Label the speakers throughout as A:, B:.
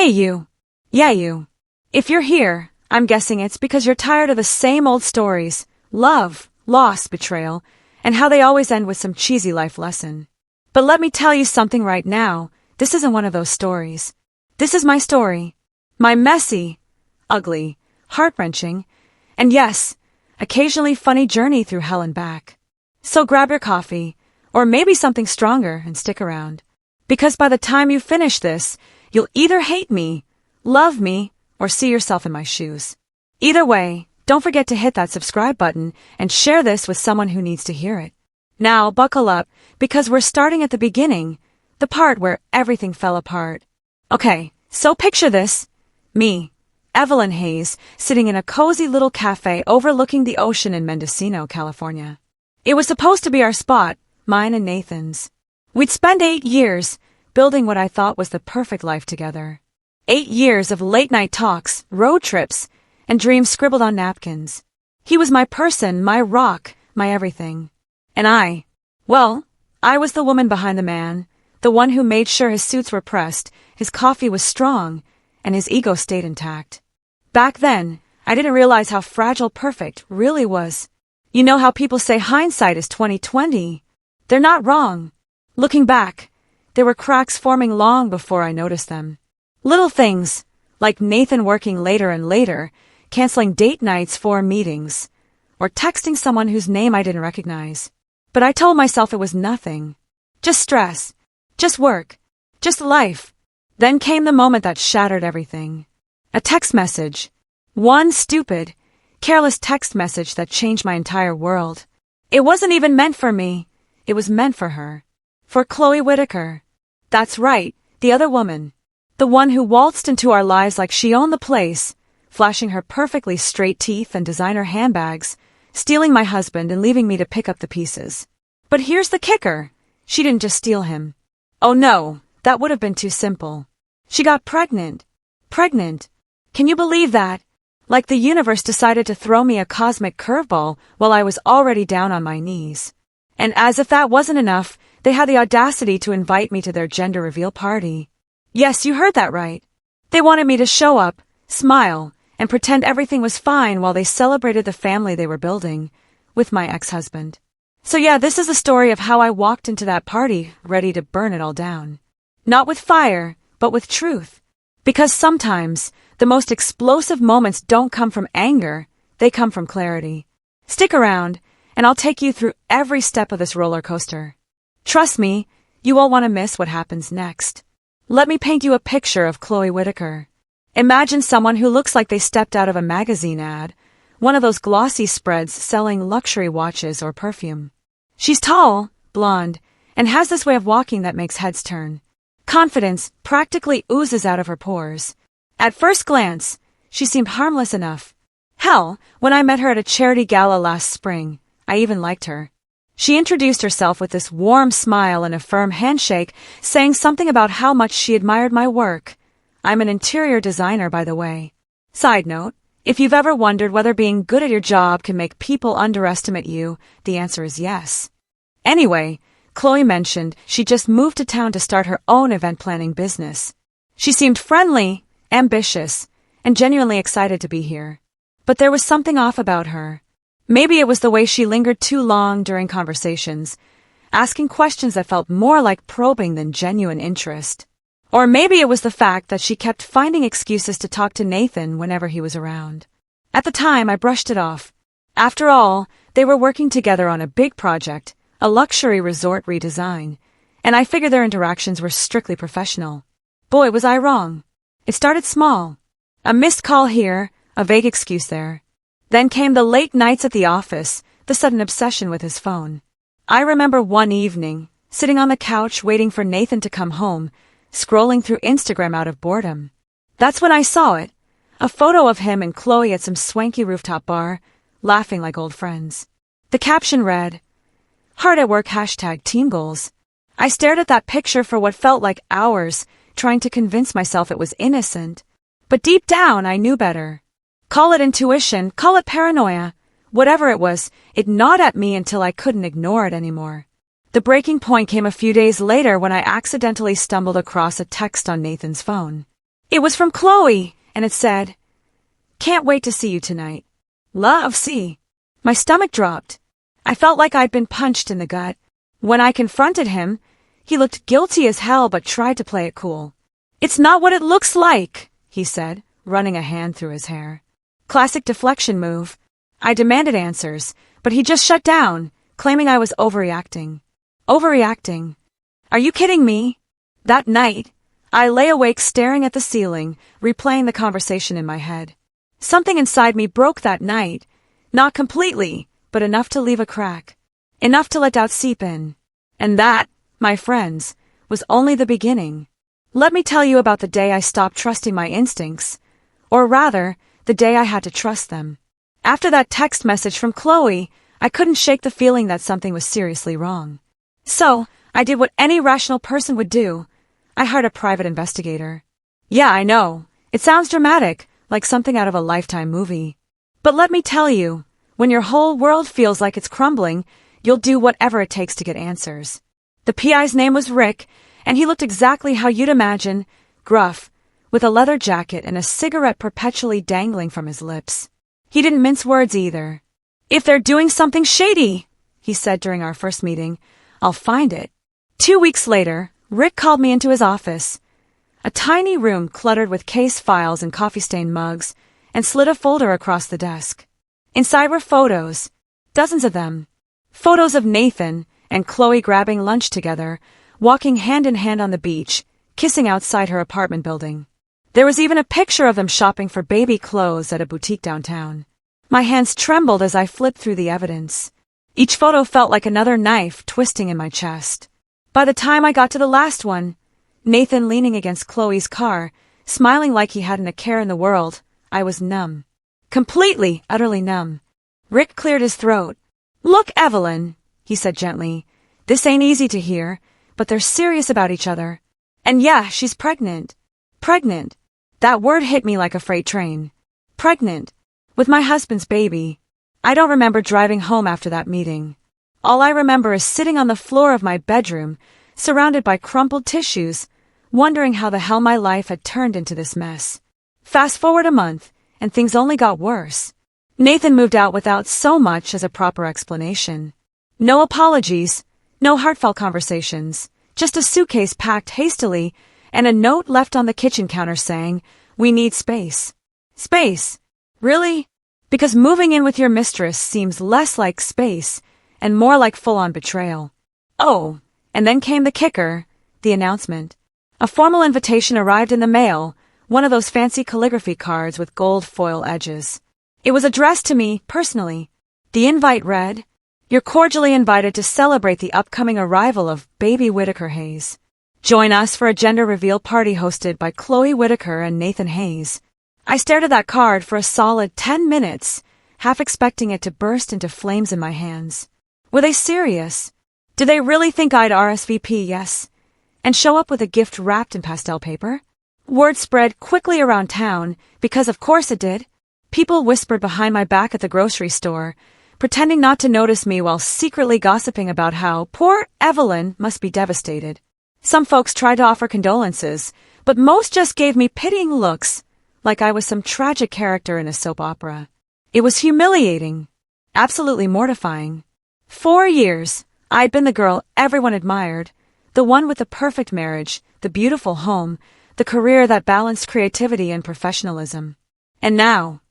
A: Hey you. Yeah you. If you're here, I'm guessing it's because you're tired of the same old stories, love, loss, betrayal, and how they always end with some cheesy life lesson. But let me tell you something right now, this isn't one of those stories. This is my story. My messy, ugly, heart-wrenching, and yes, occasionally funny journey through hell and back. So grab your coffee, or maybe something stronger, and stick around. Because by the time you finish this, you'll either hate me, love me, or see yourself in my shoes. Either way, don't forget to hit that subscribe button and share this with someone who needs to hear it. Now, buckle up, because we're starting at the beginning, the part where everything fell apart. Okay, so picture this. Me, Evelyn Hayes, sitting in a cozy little cafe overlooking the ocean in Mendocino, California. It was supposed to be our spot, mine and Nathan's. We'd spend 8 years building what I thought was the perfect life together. 8 years of late-night talks, road trips, and dreams scribbled on napkins. He was my person, my rock, my everything. And I was the woman behind the man, the one who made sure his suits were pressed, his coffee was strong, and his ego stayed intact. Back then, I didn't realize how fragile perfect really was. You know how people say hindsight is 20/20? They're not wrong. Looking back, there were cracks forming long before I noticed them. Little things, like Nathan working later and later, canceling date nights for meetings, or texting someone whose name I didn't recognize. But I told myself it was nothing. Just stress. Just work. Just life. Then came the moment that shattered everything. A text message. One stupid, careless text message that changed my entire world. It wasn't even meant for me. It was meant for her. For Chloe Whitaker. That's right, the other woman. The one who waltzed into our lives like she owned the place, flashing her perfectly straight teeth and designer handbags, stealing my husband and leaving me to pick up the pieces. But here's the kicker. She didn't just steal him. Oh no, that would have been too simple. She got pregnant. Pregnant. Can you believe that? Like the universe decided to throw me a cosmic curveball while I was already down on my knees. And as if that wasn't enough, they had the audacity to invite me to their gender reveal party. Yes, you heard that right. They wanted me to show up, smile, and pretend everything was fine while they celebrated the family they were building, with my ex-husband. So yeah, this is the story of how I walked into that party, ready to burn it all down. Not with fire, but with truth. Because sometimes, the most explosive moments don't come from anger, they come from clarity. Stick around, and I'll take you through every step of this roller coaster. Trust me, you won't want to miss what happens next. Let me paint you a picture of Chloe Whitaker. Imagine someone who looks like they stepped out of a magazine ad, one of those glossy spreads selling luxury watches or perfume. She's tall, blonde, and has this way of walking that makes heads turn. Confidence practically oozes out of her pores. At first glance, she seemed harmless enough. Hell, when I met her at a charity gala last spring, I even liked her. She introduced herself with this warm smile and a firm handshake, saying something about how much she admired my work. I'm an interior designer, by the way. Side note, if you've ever wondered whether being good at your job can make people underestimate you, the answer is yes. Anyway, Chloe mentioned she just moved to town to start her own event planning business. She seemed friendly, ambitious, and genuinely excited to be here. But there was something off about her. Maybe it was the way she lingered too long during conversations, asking questions that felt more like probing than genuine interest. Or maybe it was the fact that she kept finding excuses to talk to Nathan whenever he was around. At the time, I brushed it off. After all, they were working together on a big project, a luxury resort redesign, and I figured their interactions were strictly professional. Boy, was I wrong. It started small. A missed call here, a vague excuse there. Then came the late nights at the office, the sudden obsession with his phone. I remember one evening, sitting on the couch waiting for Nathan to come home, scrolling through Instagram out of boredom. That's when I saw it, a photo of him and Chloe at some swanky rooftop bar, laughing like old friends. The caption read, "Hard at work #team goals." I stared at that picture for what felt like hours, trying to convince myself it was innocent. But deep down, I knew better. Call it intuition, call it paranoia. Whatever it was, it gnawed at me until I couldn't ignore it anymore. The breaking point came a few days later when I accidentally stumbled across a text on Nathan's phone. It was from Chloe, and it said, "Can't wait to see you tonight. Love, see." My stomach dropped. I felt like I'd been punched in the gut. When I confronted him, he looked guilty as hell but tried to play it cool. "It's not what it looks like," he said, running a hand through his hair. Classic deflection move. I demanded answers, but he just shut down, claiming I was overreacting. Overreacting? Are you kidding me? That night, I lay awake staring at the ceiling, replaying the conversation in my head. Something inside me broke that night, not completely, but enough to leave a crack. Enough to let doubt seep in. And that, my friends, was only the beginning. Let me tell you about the day I stopped trusting my instincts. Or rather, the day I had to trust them. After that text message from Chloe, I couldn't shake the feeling that something was seriously wrong. So, I did what any rational person would do. I hired a private investigator. Yeah, I know. It sounds dramatic, like something out of a Lifetime movie. But let me tell you, when your whole world feels like it's crumbling, you'll do whatever it takes to get answers. The PI's name was Rick, and he looked exactly how you'd imagine, gruff, with a leather jacket and a cigarette perpetually dangling from his lips. He didn't mince words either. "If they're doing something shady," he said during our first meeting, "I'll find it." 2 weeks later, Rick called me into his office. A tiny room cluttered with case files and coffee-stained mugs, and slid a folder across the desk. Inside were photos, dozens of them. Photos of Nathan and Chloe grabbing lunch together, walking hand in hand on the beach, kissing outside her apartment building. There was even a picture of them shopping for baby clothes at a boutique downtown. My hands trembled as I flipped through the evidence. Each photo felt like another knife twisting in my chest. By the time I got to the last one, Nathan leaning against Chloe's car, smiling like he hadn't a care in the world, I was numb. Completely, utterly numb. Rick cleared his throat. "Look, Evelyn," he said gently, "this ain't easy to hear, but they're serious about each other. And yeah, she's pregnant. Pregnant. That word hit me like a freight train. Pregnant. With my husband's baby. I don't remember driving home after that meeting. All I remember is sitting on the floor of my bedroom, surrounded by crumpled tissues, wondering how the hell my life had turned into this mess. Fast forward a month, and things only got worse. Nathan moved out without so much as a proper explanation. No apologies, no heartfelt conversations, just a suitcase packed hastily and a note left on the kitchen counter saying, "We need space." Space? Really? Because moving in with your mistress seems less like space and more like full-on betrayal. Oh, and then came the kicker, the announcement. A formal invitation arrived in the mail, one of those fancy calligraphy cards with gold foil edges. It was addressed to me, personally. The invite read, "You're cordially invited to celebrate the upcoming arrival of baby Whitaker Hayes. Join us for a gender reveal party hosted by Chloe Whitaker and Nathan Hayes." I stared at that card for a solid 10 minutes, half expecting it to burst into flames in my hands. Were they serious? Did they really think I'd RSVP yes, and show up with a gift wrapped in pastel paper? Word spread quickly around town, because of course it did. People whispered behind my back at the grocery store, pretending not to notice me while secretly gossiping about how poor Evelyn must be devastated. Some folks tried to offer condolences, but most just gave me pitying looks, like I was some tragic character in a soap opera. It was humiliating, absolutely mortifying. 4 years, I'd been the girl everyone admired, the one with the perfect marriage, the beautiful home, the career that balanced creativity and professionalism. And now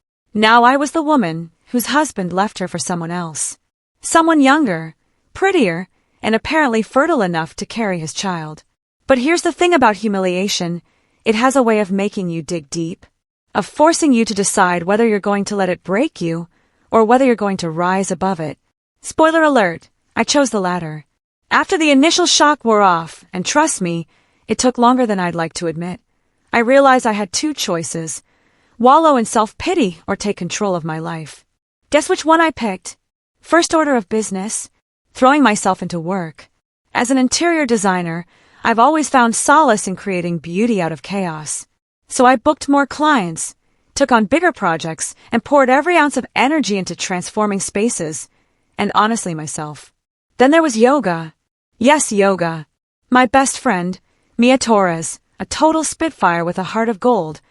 A: I was the woman whose husband left her for someone else. Someone younger, prettier, and apparently fertile enough to carry his child. But here's the thing about humiliation. It has a way of making you dig deep, of forcing you to decide whether you're going to let it break you or whether you're going to rise above it. Spoiler alert, I chose the latter. After the initial shock wore off, and trust me, it took longer than I'd like to admit, I realized I had 2 choices: wallow in self-pity or take control of my life. Guess which one I picked? First order of business, throwing myself into work. As an interior designer, I've always found solace in creating beauty out of chaos. So I booked more clients, took on bigger projects, and poured every ounce of energy into transforming spaces, and honestly myself. Then there was yoga. Yes, yoga. My best friend, Mia Torres, a a total spitfire with a heart of gold,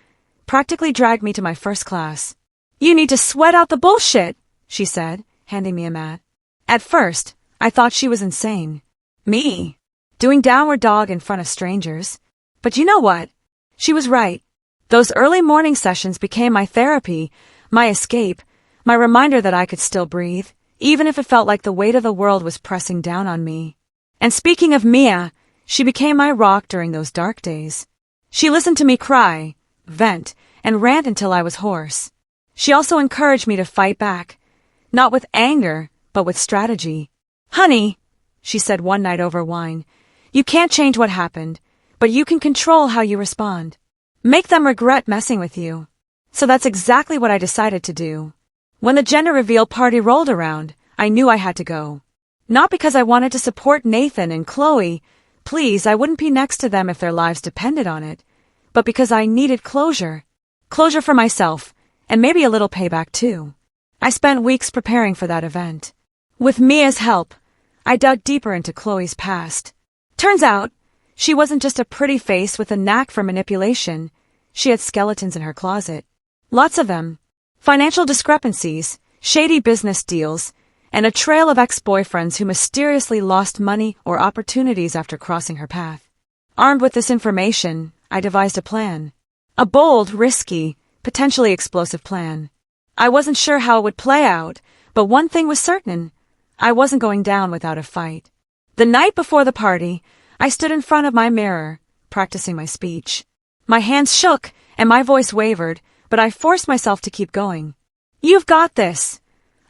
A: practically dragged me to my first class. "You need to sweat out the bullshit," she said, handing me a mat. At first, I thought she was insane. Me? Doing downward dog in front of strangers? But you know what? She was right. Those early morning sessions became my therapy, my escape, my reminder that I could still breathe, even if it felt like the weight of the world was pressing down on me. And speaking of Mia, she became my rock during those dark days. She listened to me cry, vent, and rant until I was hoarse. She also encouraged me to fight back, not with anger, but with strategy. "Honey," she said one night over wine, "you can't change what happened, but you can control how you respond. Make them regret messing with you." So that's exactly what I decided to do. When the gender reveal party rolled around, I knew I had to go. Not because I wanted to support Nathan and Chloe, please, I wouldn't be next to them if their lives depended on it, but because I needed closure. Closure for myself, and maybe a little payback too. I spent weeks preparing for that event. With Mia's help, I dug deeper into Chloe's past. Turns out, she wasn't just a pretty face with a knack for manipulation. She had skeletons in her closet. Lots of them. Financial discrepancies, shady business deals, and a trail of ex-boyfriends who mysteriously lost money or opportunities after crossing her path. Armed with this information, I devised a plan. A bold, risky, potentially explosive plan. I wasn't sure how it would play out, but one thing was certain. I wasn't going down without a fight. The night before the party, I stood in front of my mirror, practicing my speech. My hands shook and my voice wavered, but I forced myself to keep going. "You've got this,"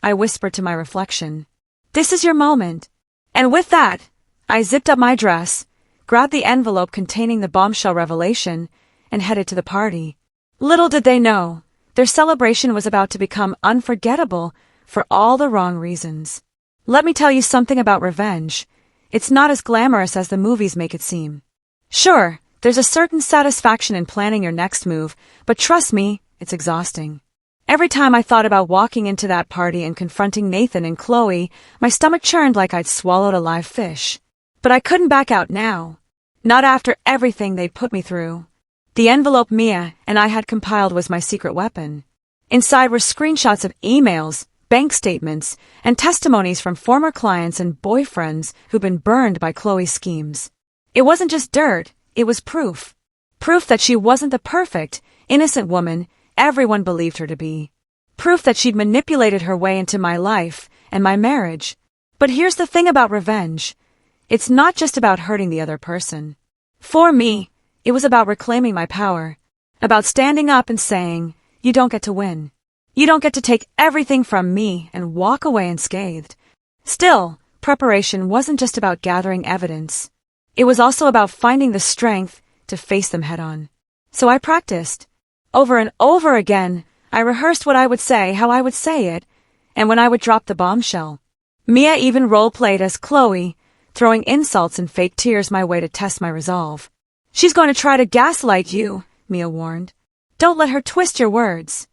A: I whispered to my reflection. "This is your moment." And with that, I zipped up my dress, grabbed the envelope containing the bombshell revelation, and headed to the party. Little did they know, their celebration was about to become unforgettable for all the wrong reasons. Let me tell you something about revenge. It's not as glamorous as the movies make it seem. Sure, there's a certain satisfaction in planning your next move, but trust me, it's exhausting. Every time I thought about walking into that party and confronting Nathan and Chloe, my stomach churned like I'd swallowed a live fish. But I couldn't back out now. Not after everything they'd put me through. The envelope Mia and I had compiled was my secret weapon. Inside were screenshots of emails, bank statements, and testimonies from former clients and boyfriends who'd been burned by Chloe's schemes. It wasn't just dirt, it was proof. Proof that she wasn't the perfect, innocent woman everyone believed her to be. Proof that she'd manipulated her way into my life and my marriage. But here's the thing about revenge. It's not just about hurting the other person. For me, it was about reclaiming my power. About standing up and saying, "You don't get to win. You don't get to take everything from me and walk away unscathed." Still, preparation wasn't just about gathering evidence. It was also about finding the strength to face them head on. So I practiced. Over and over again, I rehearsed what I would say, how I would say it, and when I would drop the bombshell. Mia even role-played as Chloe, throwing insults and fake tears my way to test my resolve. "She's going to try to gaslight you," Mia warned. "Don't let her twist your words."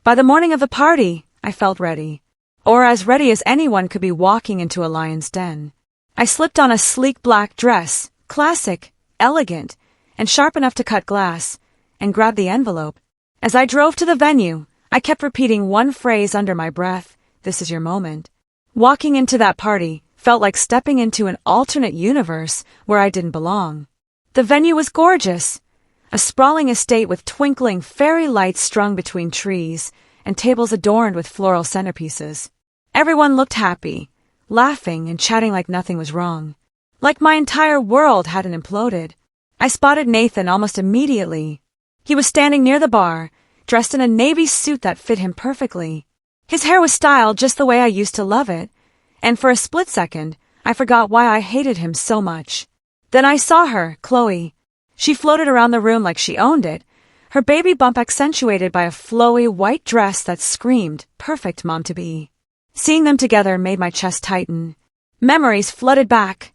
A: By the morning of the party, I felt ready. Or as ready as anyone could be walking into a lion's den. I slipped on a sleek black dress, classic, elegant, and sharp enough to cut glass, and grabbed the envelope. As I drove to the venue, I kept repeating one phrase under my breath, "This is your moment." Walking into that party felt like stepping into an alternate universe where I didn't belong. The venue was gorgeous. A sprawling estate with twinkling fairy lights strung between trees, and tables adorned with floral centerpieces. Everyone looked happy, laughing and chatting like nothing was wrong. Like my entire world hadn't imploded. I spotted Nathan almost immediately. He was standing near the bar, dressed in a navy suit that fit him perfectly. His hair was styled just the way I used to love it, and for a split second, I forgot why I hated him so much. Then I saw her, Chloe. She floated around the room like she owned it, her baby bump accentuated by a flowy white dress that screamed, perfect mom-to-be. Seeing them together made my chest tighten. Memories flooded back.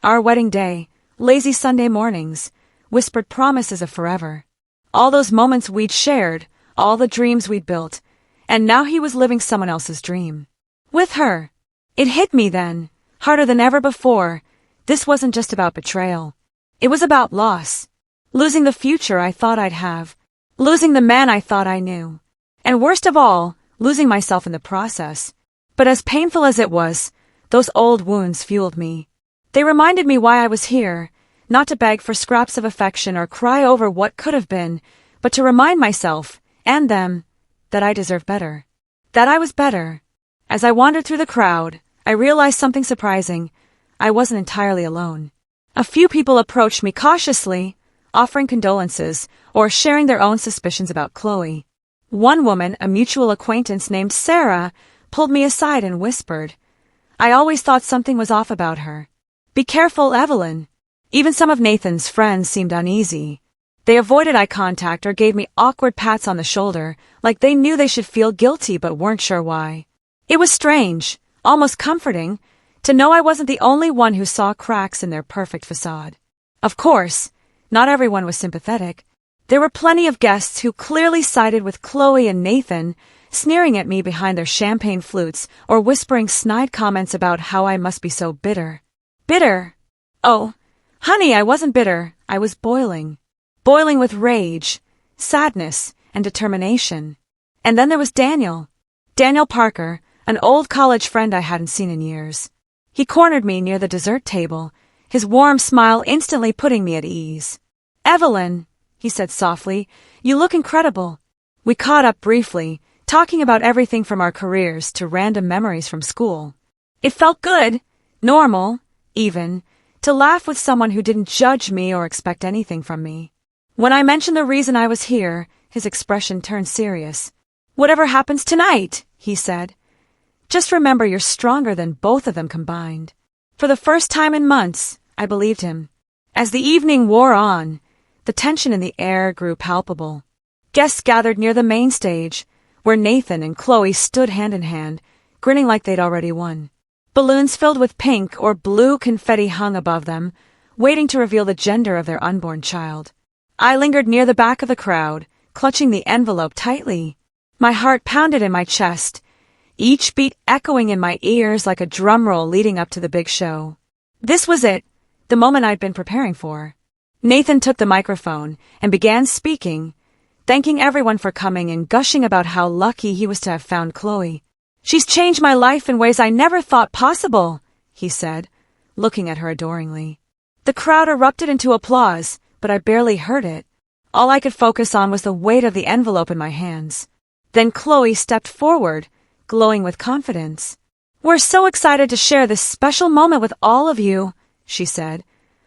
A: Our wedding day, lazy Sunday mornings, whispered promises of forever. All those moments we'd shared, all the dreams we'd built, and now he was living someone else's dream. With her. It hit me then, harder than ever before. This wasn't just about betrayal. It was about loss. Losing the future I thought I'd have. Losing the man I thought I knew. And worst of all, losing myself in the process. But as painful as it was, those old wounds fueled me. They reminded me why I was here, not to beg for scraps of affection or cry over what could have been, but to remind myself, and them, that I deserved better. That I was better. As I wandered through the crowd, I realized something surprising. I wasn't entirely alone. A few people approached me cautiously, offering condolences or sharing their own suspicions about Chloe. One woman, a mutual acquaintance named Sarah, pulled me aside and whispered, "I always thought something was off about her. Be careful, Evelyn." Even some of Nathan's friends seemed uneasy. They avoided eye contact or gave me awkward pats on the shoulder, like they knew they should feel guilty but weren't sure why. It was strange, almost comforting, to know I wasn't the only one who saw cracks in their perfect facade. Of course, not everyone was sympathetic. There were plenty of guests who clearly sided with Chloe and Nathan, sneering at me behind their champagne flutes or whispering snide comments about how I must be so bitter. Bitter? Oh, honey, I wasn't bitter. I was boiling. Boiling with rage, sadness, and determination. And then there was Daniel. Daniel Parker, an old college friend I hadn't seen in years. He cornered me near the dessert table, his warm smile instantly putting me at ease. "Evelyn," he said softly, "you look incredible." We caught up briefly, talking about everything from our careers to random memories from school. It felt good, normal, even, to laugh with someone who didn't judge me or expect anything from me. When I mentioned the reason I was here, his expression turned serious. "Whatever happens tonight," he said, "just remember you're stronger than both of them combined." For the first time in months, I believed him. As the evening wore on, the tension in the air grew palpable. Guests gathered near the main stage, where Nathan and Chloe stood hand in hand, grinning like they'd already won. Balloons filled with pink or blue confetti hung above them, waiting to reveal the gender of their unborn child. I lingered near the back of the crowd, clutching the envelope tightly. My heart pounded in my chest, each beat echoing in my ears like a drum roll leading up to the big show. This was it, the moment I'd been preparing for. Nathan took the microphone and began speaking, thanking everyone for coming and gushing about how lucky he was to have found Chloe. "She's changed my life in ways I never thought possible," he said, looking at her adoringly. The crowd erupted into applause, but I barely heard it. All I could focus on was the weight of the envelope in my hands. Then Chloe stepped forward, glowing with confidence. "We're so excited to share this special moment with all of you," she said,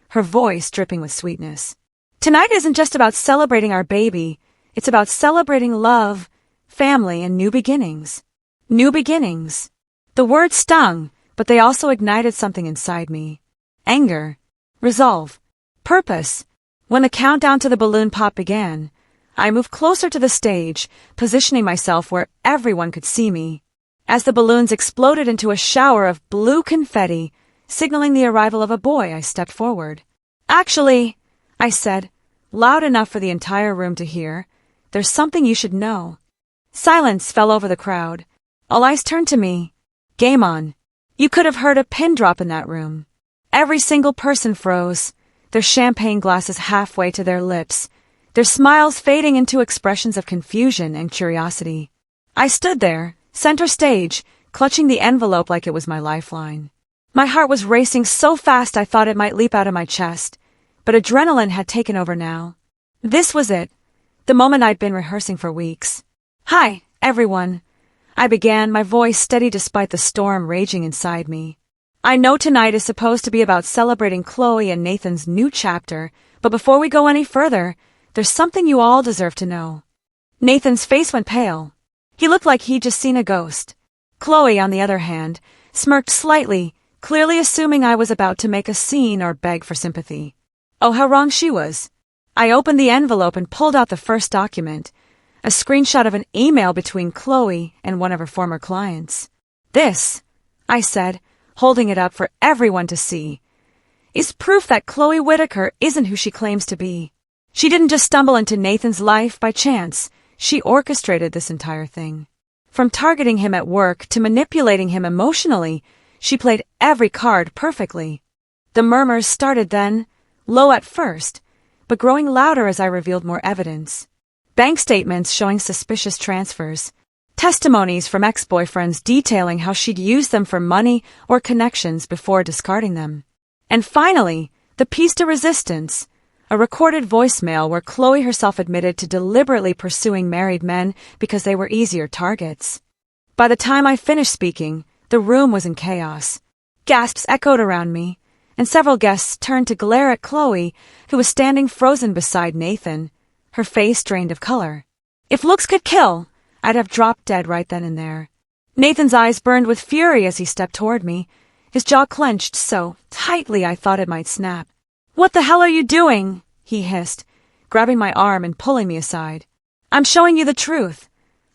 A: her voice dripping with sweetness. "Tonight isn't just about celebrating our baby, it's about celebrating love, family, and new beginnings." New beginnings. The words stung, but they also ignited something inside me. Anger, resolve, purpose. When the countdown to the balloon pop began, I moved closer to the stage, positioning myself where everyone could see me. As the balloons exploded into a shower of blue confetti, signaling the arrival of a boy, I stepped forward. "Actually," I said, loud enough for the entire room to hear, "there's something you should know." Silence fell over the crowd. All eyes turned to me. Game on. You could have heard a pin drop in that room. Every single person froze, their champagne glasses halfway to their lips, their smiles fading into expressions of confusion and curiosity. I stood there, center stage, clutching the envelope like it was my lifeline. My heart was racing so fast I thought it might leap out of my chest, but adrenaline had taken over now. This was it, the moment I'd been rehearsing for weeks. "Hi, everyone," I began, my voice steady despite the storm raging inside me. "I know tonight is supposed to be about celebrating Chloe and Nathan's new chapter, but before we go any further, there's something you all deserve to know." Nathan's face went pale. He looked like he'd just seen a ghost. Chloe, on the other hand, smirked slightly, clearly assuming I was about to make a scene or beg for sympathy. Oh, how wrong she was. I opened the envelope and pulled out the first document, a screenshot of an email between Chloe and one of her former clients. "This," I said, holding it up for everyone to see, "is proof that Chloe Whitaker isn't who she claims to be. She didn't just stumble into Nathan's life by chance, she orchestrated this entire thing. From targeting him at work to manipulating him emotionally, she played every card perfectly." The murmurs started then, low at first, but growing louder as I revealed more evidence. Bank statements showing suspicious transfers. Testimonies from ex-boyfriends detailing how she'd used them for money or connections before discarding them. And finally, the piece de resistance, a recorded voicemail where Chloe herself admitted to deliberately pursuing married men because they were easier targets. By the time I finished speaking, the room was in chaos. Gasps echoed around me, and several guests turned to glare at Chloe, who was standing frozen beside Nathan, her face drained of color. If looks could kill, I'd have dropped dead right then and there. Nathan's eyes burned with fury as he stepped toward me, his jaw clenched so tightly I thought it might snap. "What the hell are you doing?" he hissed, grabbing my arm and pulling me aside. "I'm showing you the truth."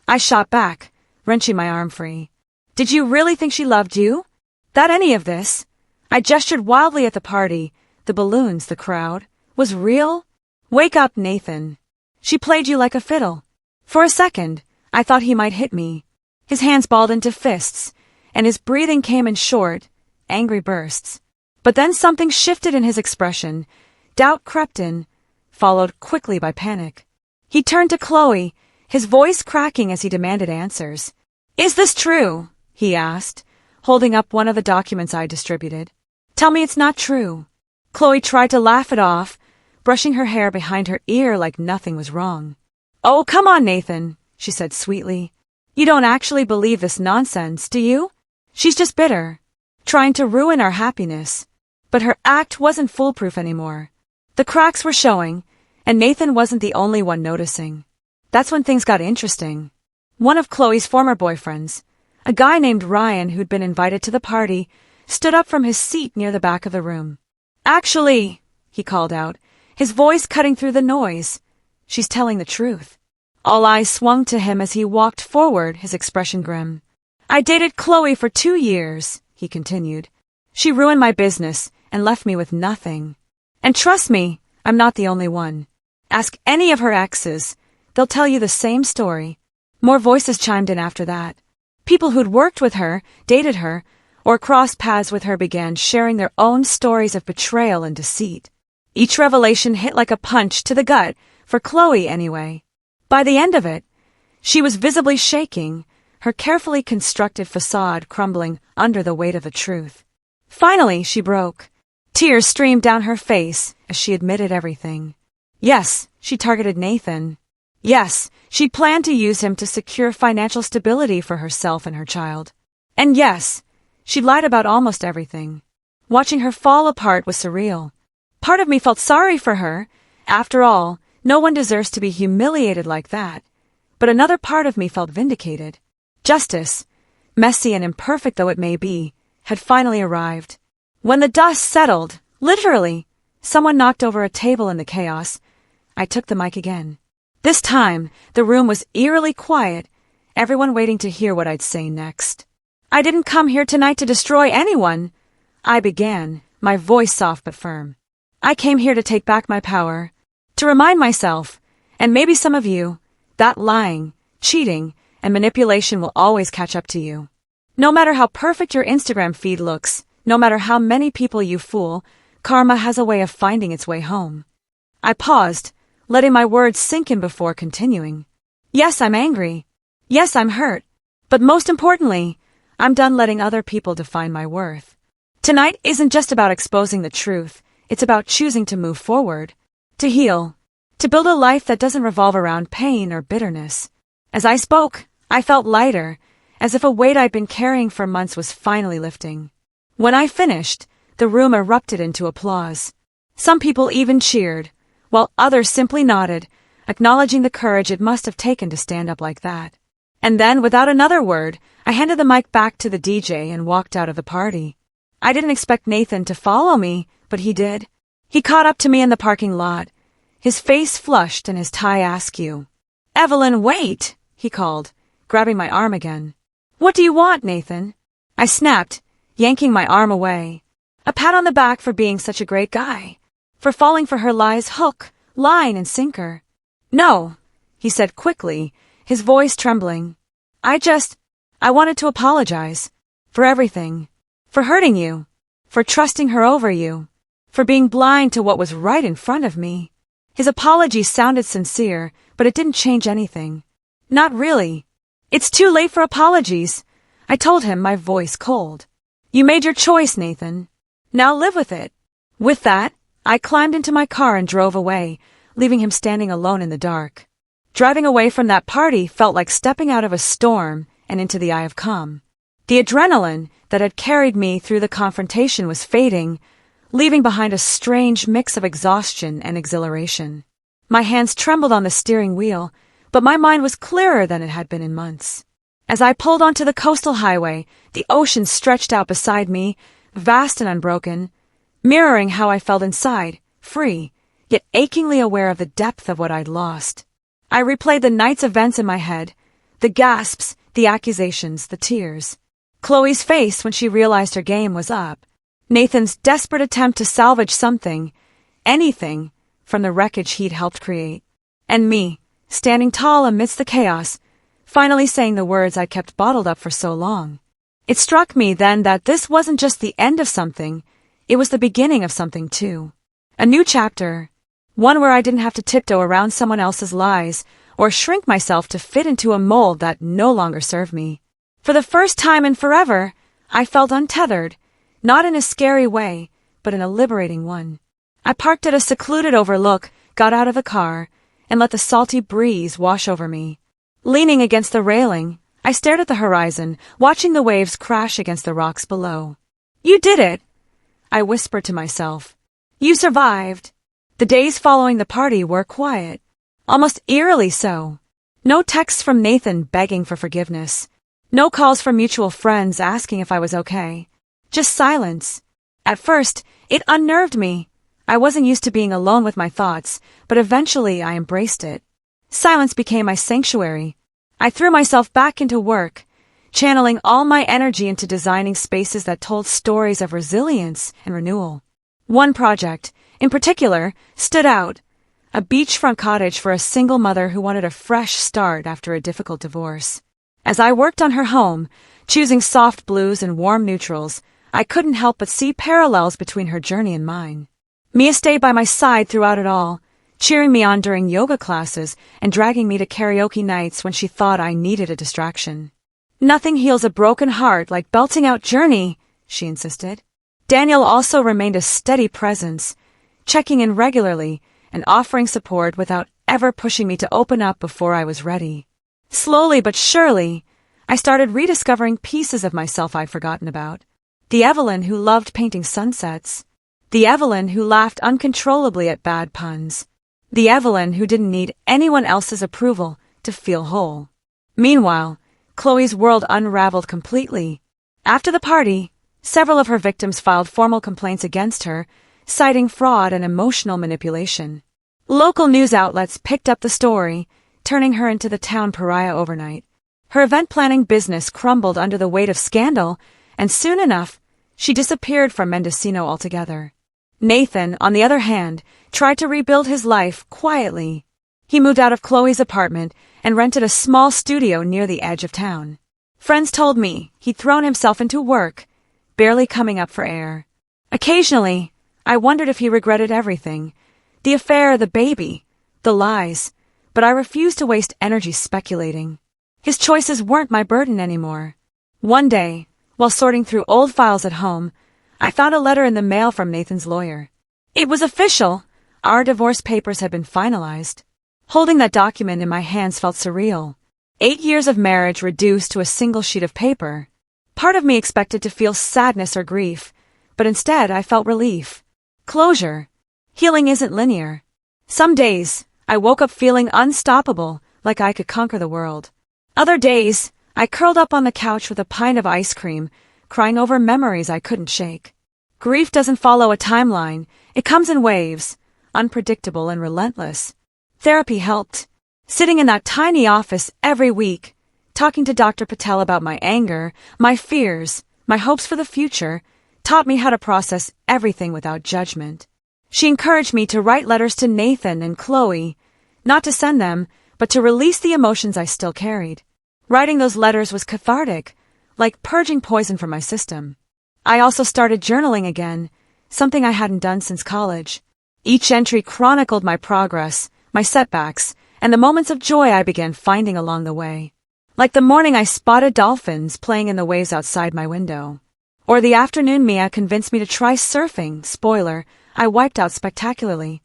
A: I shot back, wrenching my arm free. "Did you really think she loved you? That any of this?" I gestured wildly at the party, the balloons, the crowd. "Was real? Wake up, Nathan. She played you like a fiddle." For a second, I thought he might hit me. His hands balled into fists, and his breathing came in short, angry bursts. But then something shifted in his expression. Doubt crept in, followed quickly by panic. He turned to Chloe, his voice cracking as he demanded answers. "Is this true?" he asked, holding up one of the documents I distributed. "Tell me it's not true." Chloe tried to laugh it off, brushing her hair behind her ear like nothing was wrong. "Oh, come on, Nathan," she said sweetly. "You don't actually believe this nonsense, do you? She's just bitter, trying to ruin our happiness." But her act wasn't foolproof anymore. The cracks were showing, and Nathan wasn't the only one noticing. That's when things got interesting. One of Chloe's former boyfriends, a guy named Ryan who'd been invited to the party, stood up from his seat near the back of the room. "Actually," he called out, his voice cutting through the noise, "she's telling the truth." All eyes swung to him as he walked forward, his expression grim. "I dated Chloe for 2 years," he continued. "She ruined my business and left me with nothing. And trust me, I'm not the only one. Ask any of her exes. They'll tell you the same story." More voices chimed in after that. People who'd worked with her, dated her, or crossed paths with her began sharing their own stories of betrayal and deceit. Each revelation hit like a punch to the gut, for Chloe anyway. By the end of it, she was visibly shaking, her carefully constructed facade crumbling under the weight of the truth. Finally, she broke. Tears streamed down her face as she admitted everything. Yes, she targeted Nathan. Yes, she planned to use him to secure financial stability for herself and her child. And yes, she lied about almost everything. Watching her fall apart was surreal. Part of me felt sorry for her. After all, no one deserves to be humiliated like that. But another part of me felt vindicated. Justice, messy and imperfect though it may be, had finally arrived. When the dust settled, literally, someone knocked over a table in the chaos. I took the mic again. This time, the room was eerily quiet, everyone waiting to hear what I'd say next. "I didn't come here tonight to destroy anyone," I began, my voice soft but firm. "I came here to take back my power, to remind myself, and maybe some of you, that lying, cheating, and manipulation will always catch up to you. No matter how perfect your Instagram feed looks, no matter how many people you fool, karma has a way of finding its way home." I paused, letting my words sink in before continuing. "Yes, I'm angry. Yes, I'm hurt. But most importantly, I'm done letting other people define my worth. Tonight isn't just about exposing the truth, it's about choosing to move forward, to heal, to build a life that doesn't revolve around pain or bitterness." As I spoke, I felt lighter, as if a weight I'd been carrying for months was finally lifting. When I finished, the room erupted into applause. Some people even cheered, while others simply nodded, acknowledging the courage it must have taken to stand up like that. And then, without another word, I handed the mic back to the DJ and walked out of the party. I didn't expect Nathan to follow me, but he did. He caught up to me in the parking lot, his face flushed and his tie askew. "Evelyn, wait!" he called, grabbing my arm again. "What do you want, Nathan?" I snapped, yanking my arm away. A pat on the back for being such a great guy, for falling for her lies hook, line, and sinker. "No," he said quickly, his voice trembling. I wanted to apologize. For everything. For hurting you. For trusting her over you. For being blind to what was right in front of me. His apology sounded sincere, but it didn't change anything. Not really. It's too late for apologies, I told him, my voice cold. You made your choice, Nathan. Now live with it. With that, I climbed into my car and drove away, leaving him standing alone in the dark. Driving away from that party felt like stepping out of a storm and into the eye of calm. The adrenaline that had carried me through the confrontation was fading, leaving behind a strange mix of exhaustion and exhilaration. My hands trembled on the steering wheel, but my mind was clearer than it had been in months. As I pulled onto the coastal highway, the ocean stretched out beside me, vast and unbroken, mirroring how I felt inside, free, yet achingly aware of the depth of what I'd lost. I replayed the night's events in my head, the gasps, the accusations, the tears. Chloe's face when she realized her game was up. Nathan's desperate attempt to salvage something, anything, from the wreckage he'd helped create. And me, standing tall amidst the chaos, finally saying the words I'd kept bottled up for so long. It struck me then that this wasn't just the end of something, it was the beginning of something too. A new chapter, one where I didn't have to tiptoe around someone else's lies or shrink myself to fit into a mold that no longer served me. For the first time in forever, I felt untethered, not in a scary way, but in a liberating one. I parked at a secluded overlook, got out of the car, and let the salty breeze wash over me. Leaning against the railing, I stared at the horizon, watching the waves crash against the rocks below. You did it, I whispered to myself. You survived. The days following the party were quiet, almost eerily so. No texts from Nathan begging for forgiveness. No calls from mutual friends asking if I was okay. Just silence. At first, it unnerved me. I wasn't used to being alone with my thoughts, but eventually I embraced it. Silence became my sanctuary. I threw myself back into work, channeling all my energy into designing spaces that told stories of resilience and renewal. One project, in particular, stood out. A beachfront cottage for a single mother who wanted a fresh start after a difficult divorce. As I worked on her home, choosing soft blues and warm neutrals, I couldn't help but see parallels between her journey and mine. Mia stayed by my side throughout it all, cheering me on during yoga classes and dragging me to karaoke nights when she thought I needed a distraction. Nothing heals a broken heart like belting out Journey, she insisted. Daniel also remained a steady presence, checking in regularly and offering support without ever pushing me to open up before I was ready. Slowly but surely, I started rediscovering pieces of myself I'd forgotten about. The Evelyn who loved painting sunsets. The Evelyn who laughed uncontrollably at bad puns. The Evelyn who didn't need anyone else's approval to feel whole. Meanwhile, Chloe's world unraveled completely. After the party, several of her victims filed formal complaints against her, citing fraud and emotional manipulation. Local news outlets picked up the story, turning her into the town pariah overnight. Her event planning business crumbled under the weight of scandal, and soon enough, she disappeared from Mendocino altogether. Nathan, on the other hand, tried to rebuild his life quietly. He moved out of Chloe's apartment and rented a small studio near the edge of town. Friends told me he'd thrown himself into work, barely coming up for air. Occasionally, I wondered if he regretted everything. The affair, the baby, the lies, but I refused to waste energy speculating. His choices weren't my burden anymore. One day, while sorting through old files at home, I found a letter in the mail from Nathan's lawyer. It was official. Our divorce papers had been finalized. Holding that document in my hands felt surreal. 8 years of marriage reduced to a single sheet of paper. Part of me expected to feel sadness or grief, but instead I felt relief. Closure. Healing isn't linear. Some days, I woke up feeling unstoppable, like I could conquer the world. Other days, I curled up on the couch with a pint of ice cream, crying over memories I couldn't shake. Grief doesn't follow a timeline. It comes in waves, unpredictable and relentless. Therapy helped. Sitting in that tiny office every week, talking to Dr. Patel about my anger, my fears, my hopes for the future, taught me how to process everything without judgment. She encouraged me to write letters to Nathan and Chloe, not to send them, but to release the emotions I still carried. Writing those letters was cathartic, like purging poison from my system. I also started journaling again, something I hadn't done since college. Each entry chronicled my progress, my setbacks, and the moments of joy I began finding along the way. Like the morning I spotted dolphins playing in the waves outside my window. Or the afternoon Mia convinced me to try surfing. Spoiler, I wiped out spectacularly.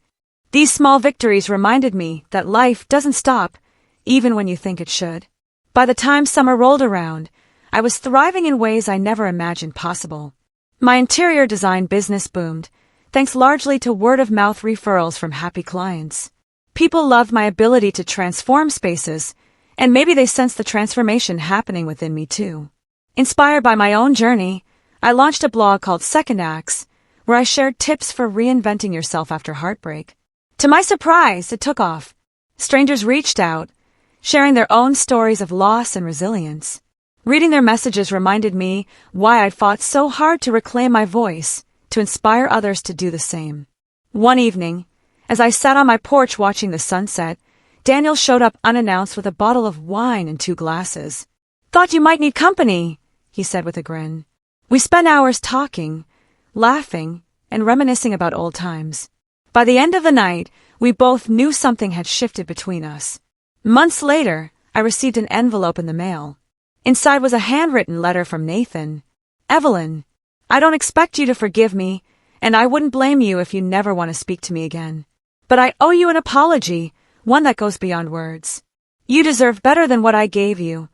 A: These small victories reminded me that life doesn't stop, even when you think it should. By the time summer rolled around, I was thriving in ways I never imagined possible. My interior design business boomed, thanks largely to word-of-mouth referrals from happy clients. People loved my ability to transform spaces, and maybe they sensed the transformation happening within me too. Inspired by my own journey, I launched a blog called Second Acts, where I shared tips for reinventing yourself after heartbreak. To my surprise, it took off. Strangers reached out, sharing their own stories of loss and resilience. Reading their messages reminded me why I'd fought so hard to reclaim my voice, to inspire others to do the same. One evening, as I sat on my porch watching the sunset, Daniel showed up unannounced with a bottle of wine and 2 glasses. "Thought you might need company," he said with a grin. We spent hours talking, laughing, and reminiscing about old times. By the end of the night, we both knew something had shifted between us. Months later, I received an envelope in the mail. Inside was a handwritten letter from Nathan. "Evelyn, I don't expect you to forgive me, and I wouldn't blame you if you never want to speak to me again. But I owe you an apology, one that goes beyond words. You deserve better than what I gave you,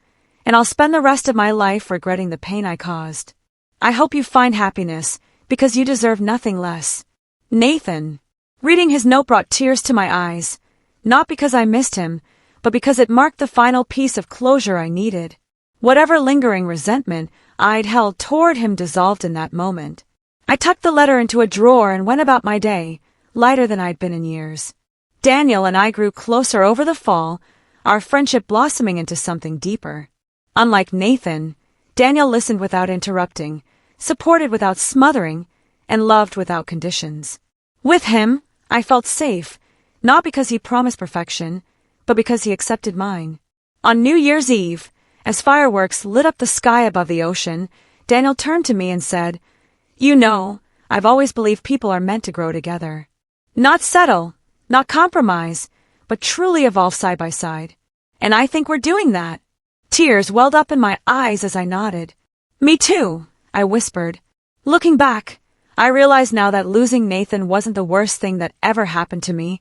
A: and I'll spend the rest of my life regretting the pain I caused. I hope you find happiness, because you deserve nothing less. Nathan." Reading his note brought tears to my eyes, not because I missed him, but because it marked the final piece of closure I needed. Whatever lingering resentment I'd held toward him dissolved in that moment. I tucked the letter into a drawer and went about my day, lighter than I'd been in years. Daniel and I grew closer over the fall, our friendship blossoming into something deeper. Unlike Nathan, Daniel listened without interrupting, supported without smothering, and loved without conditions. With him, I felt safe, not because he promised perfection, but because he accepted mine. On New Year's Eve, as fireworks lit up the sky above the ocean, Daniel turned to me and said, "You know, I've always believed people are meant to grow together. Not settle, not compromise, but truly evolve side by side. And I think we're doing that." Tears welled up in my eyes as I nodded. "Me too," I whispered. Looking back, I realize now that losing Nathan wasn't the worst thing that ever happened to me.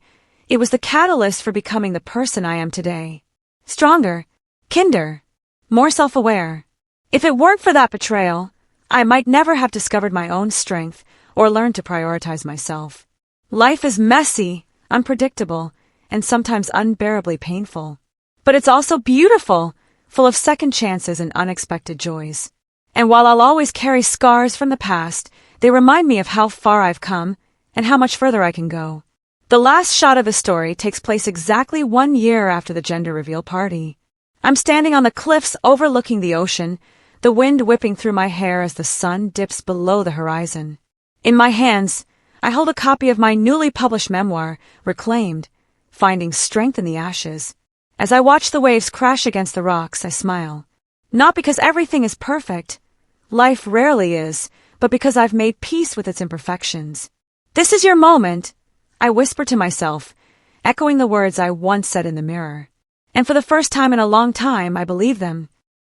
A: It was the catalyst for becoming the person I am today. Stronger, kinder, more self-aware. If it weren't for that betrayal, I might never have discovered my own strength or learned to prioritize myself. Life is messy, unpredictable, and sometimes unbearably painful. But it's also beautiful, full of second chances and unexpected joys. And while I'll always carry scars from the past, they remind me of how far I've come and how much further I can go. The last shot of the story takes place exactly 1 year after the gender reveal party. I'm standing on the cliffs overlooking the ocean, the wind whipping through my hair as the sun dips below the horizon. In my hands, I hold a copy of my newly published memoir, Reclaimed, Finding Strength in the Ashes. As I watch the waves crash against the rocks, I smile. Not because everything is perfect. Life rarely is, but because I've made peace with its imperfections. "This is your moment," I whisper to myself, echoing the words I once said in the mirror. And for the first time in a long time, I believe them.